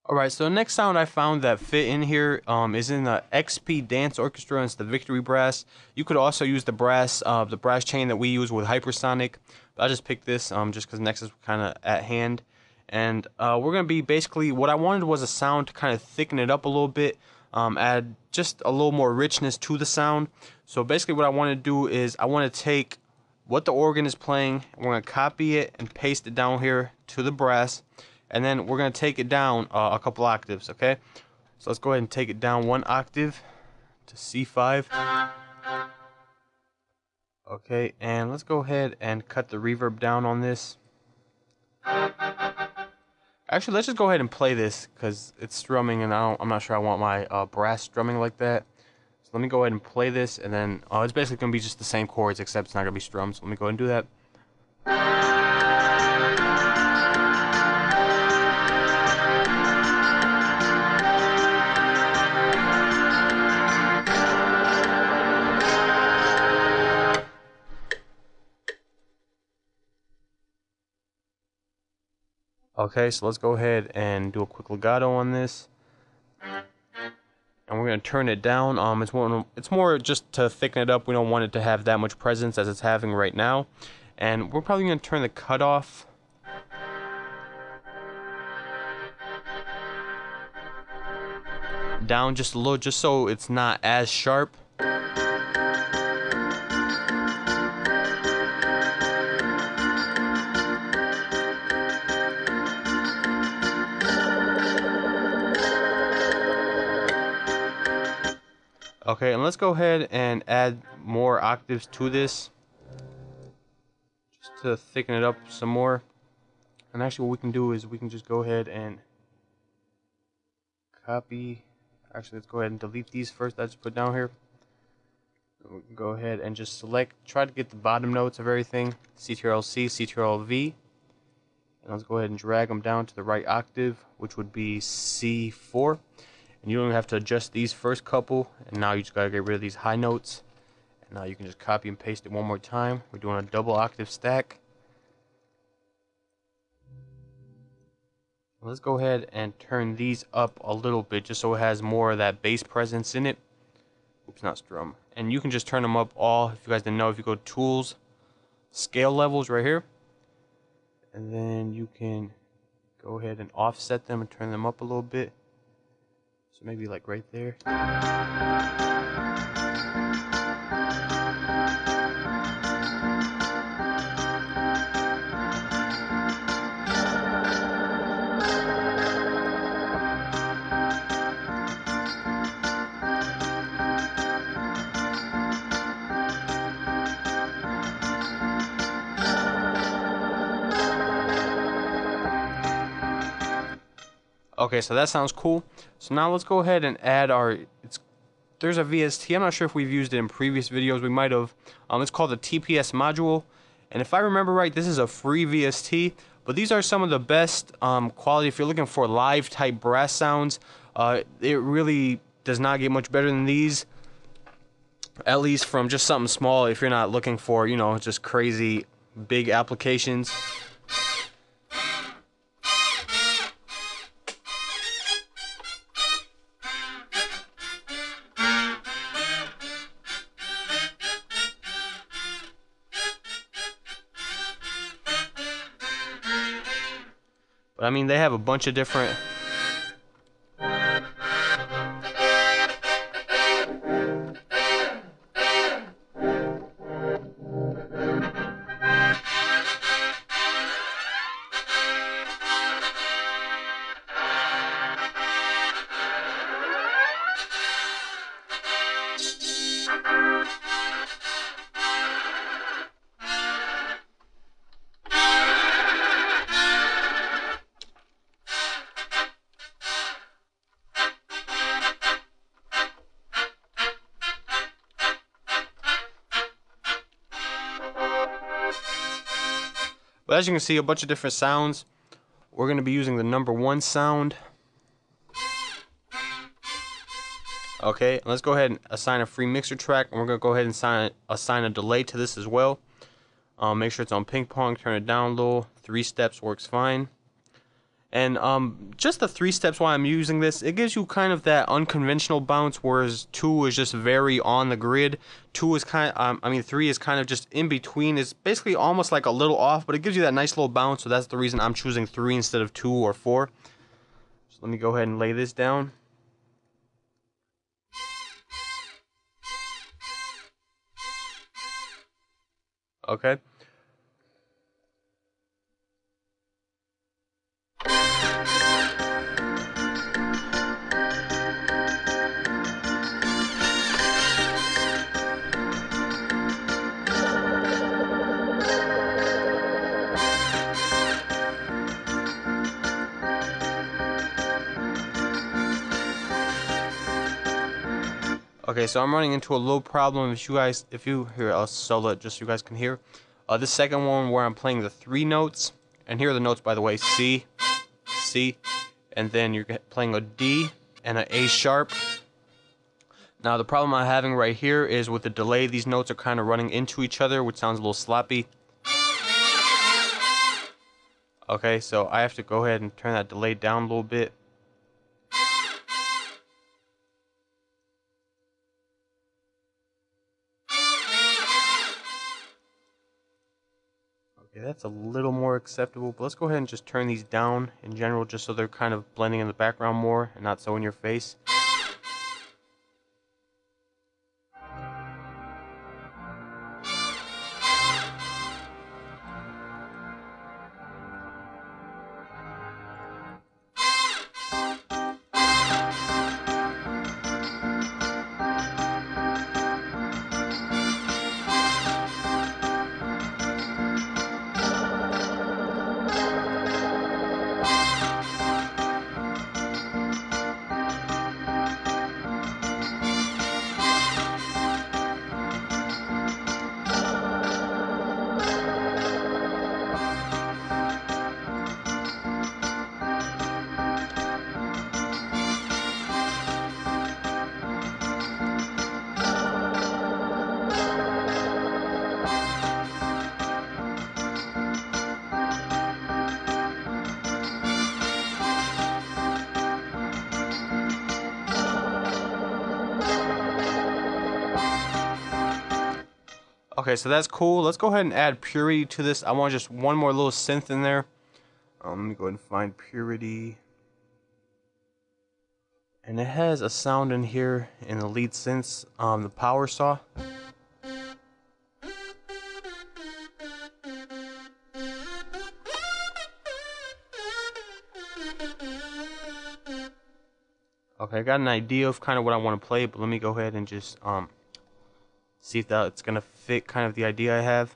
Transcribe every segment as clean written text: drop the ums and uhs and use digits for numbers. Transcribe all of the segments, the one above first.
Alright, so the next sound I found that fit in here is in the XP Dance Orchestra, and it's the Victory Brass. You could also use the brass chain that we use with Hypersonic, but I just picked this just because next is kind of at hand. And we're going to be basically, what I wanted was a sound to kind of thicken it up a little bit, add just a little more richness to the sound. So basically what I want to do is I want to take what the organ is playing, and we're going to copy it and paste it down here to the brass. And then we're going to take it down a couple octaves, okay? So let's go ahead and take it down one octave to C5. Okay, and let's go ahead and cut the reverb down on this. Actually, let's just go ahead and play this because it's strumming, and I'm not sure I want my brass strumming like that. So let me go ahead and play this, and then it's basically going to be just the same chords, except it's not going to be strummed. So let me go ahead and do that. Okay, so let's go ahead and do a quick legato on this, and we're gonna turn it down. It's more just to thicken it up. We don't want it to have that much presence as it's having right now, and we're probably gonna turn the cutoff down just a little, just so it's not as sharp. Okay, and let's go ahead and add more octaves to this, just to thicken it up some more. And actually what we can do is we can just go ahead and copy. Actually, let's go ahead and delete these first that I just put down here. We can go ahead and just try to get the bottom notes of everything, Ctrl C, Ctrl V. And let's go ahead and drag them down to the right octave, which would be C4. And you don't have to adjust these first couple, and now you just gotta get rid of these high notes. And now you can just copy and paste it one more time. We're doing a double octave stack. Let's go ahead and turn these up a little bit, just so it has more of that bass presence in it. Oops, not strum. And you can just turn them up all, if you guys didn't know, if you go Tools, Scale Levels right here. And then you can go ahead and offset them and turn them up a little bit. So maybe like right there. Okay, so that sounds cool. So now let's go ahead and add there's a VST. I'm not sure if we've used it in previous videos. We might have. It's called the TPS module. And if I remember right, this is a free VST. But these are some of the best quality if you're looking for live type brass sounds. It really does not get much better than these. At least from just something small, if you're not looking for, just crazy big applications. But I mean, they have a bunch of different. But as you can see, a bunch of different sounds. We're going to be using the number 1 sound. Okay, let's go ahead and assign a free mixer track, and we're going to go ahead and assign a delay to this as well. Make sure it's on ping pong, turn it down a little. 3 steps works fine. And just the 3 steps why I'm using this, it gives you kind of that unconventional bounce, whereas 2 is just very on the grid. 2 is kind of, 3 is kind of just in between. It's basically almost like a little off, but it gives you that nice little bounce, so that's the reason I'm choosing 3 instead of 2 or 4. So let me go ahead and lay this down. Okay. Okay, so I'm running into a little problem. If you hear, I'll solo it just so you guys can hear. This second one where I'm playing the 3 notes, and here are the notes by the way: C, C, and then you're playing a D and an A sharp. Now the problem I'm having right here is with the delay, these notes are kind of running into each other, which sounds a little sloppy. Okay, so I have to go ahead and turn that delay down a little bit. Okay, that's a little more acceptable, but let's go ahead and just turn these down in general, just so they're kind of blending in the background more and not so in your face. Okay, so that's cool. Let's go ahead and add purity to this. I want just one more little synth in there. Let me go ahead and find purity. And it has a sound in here in the lead synths, the power saw. Okay, I got an idea of kind of what I want to play, but let me go ahead and just see if that's gonna fit kind of the idea I have.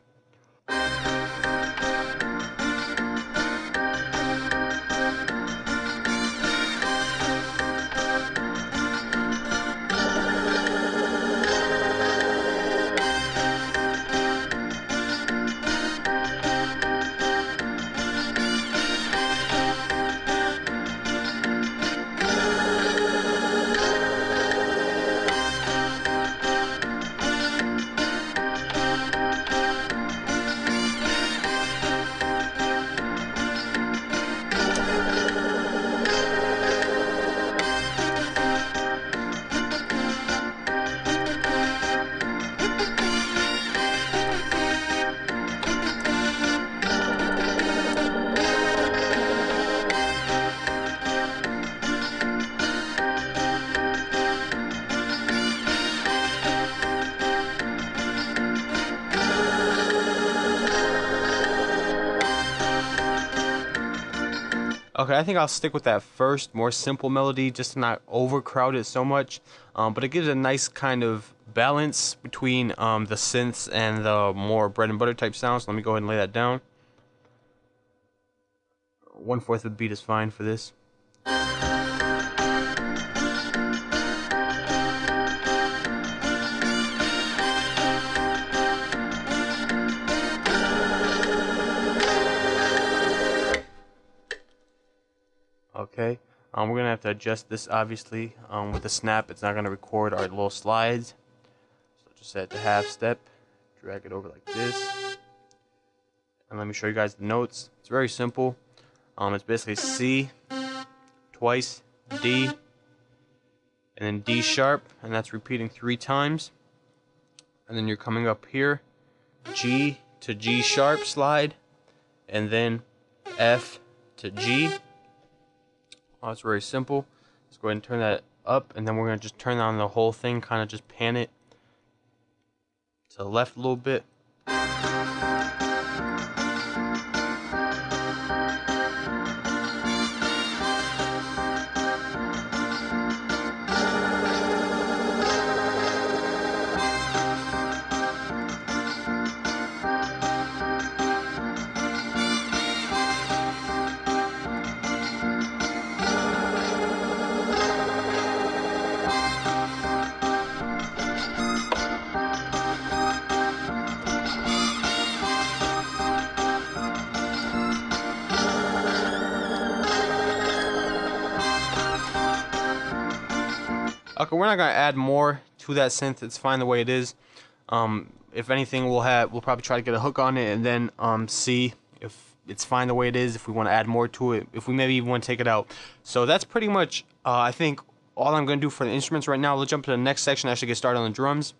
Okay, I think I'll stick with that first, more simple melody, just to not overcrowd it so much. But it gives a nice kind of balance between the synths and the more bread and butter type sounds. Let me go ahead and lay that down. 1/4 of the beat is fine for this. Okay, we're gonna have to adjust this obviously. With the snap, it's not gonna record our little slides. So just set the half step, drag it over like this, and let me show you guys the notes. It's very simple. It's basically C, twice, D, and then D sharp, and that's repeating 3 times. And then you're coming up here, G to G sharp slide, and then F to G. It's very simple. Let's go ahead and turn that up, and then we're going to just turn on the whole thing, kind of just pan it to the left a little bit. Okay, we're not gonna add more to that synth. It's fine the way it is. If anything, we'll probably try to get a hook on it and then see if it's fine the way it is. If we want to add more to it, if we maybe even want to take it out. So that's pretty much I think all I'm gonna do for the instruments right now. Let's jump to the next section. Actually, get started on the drums.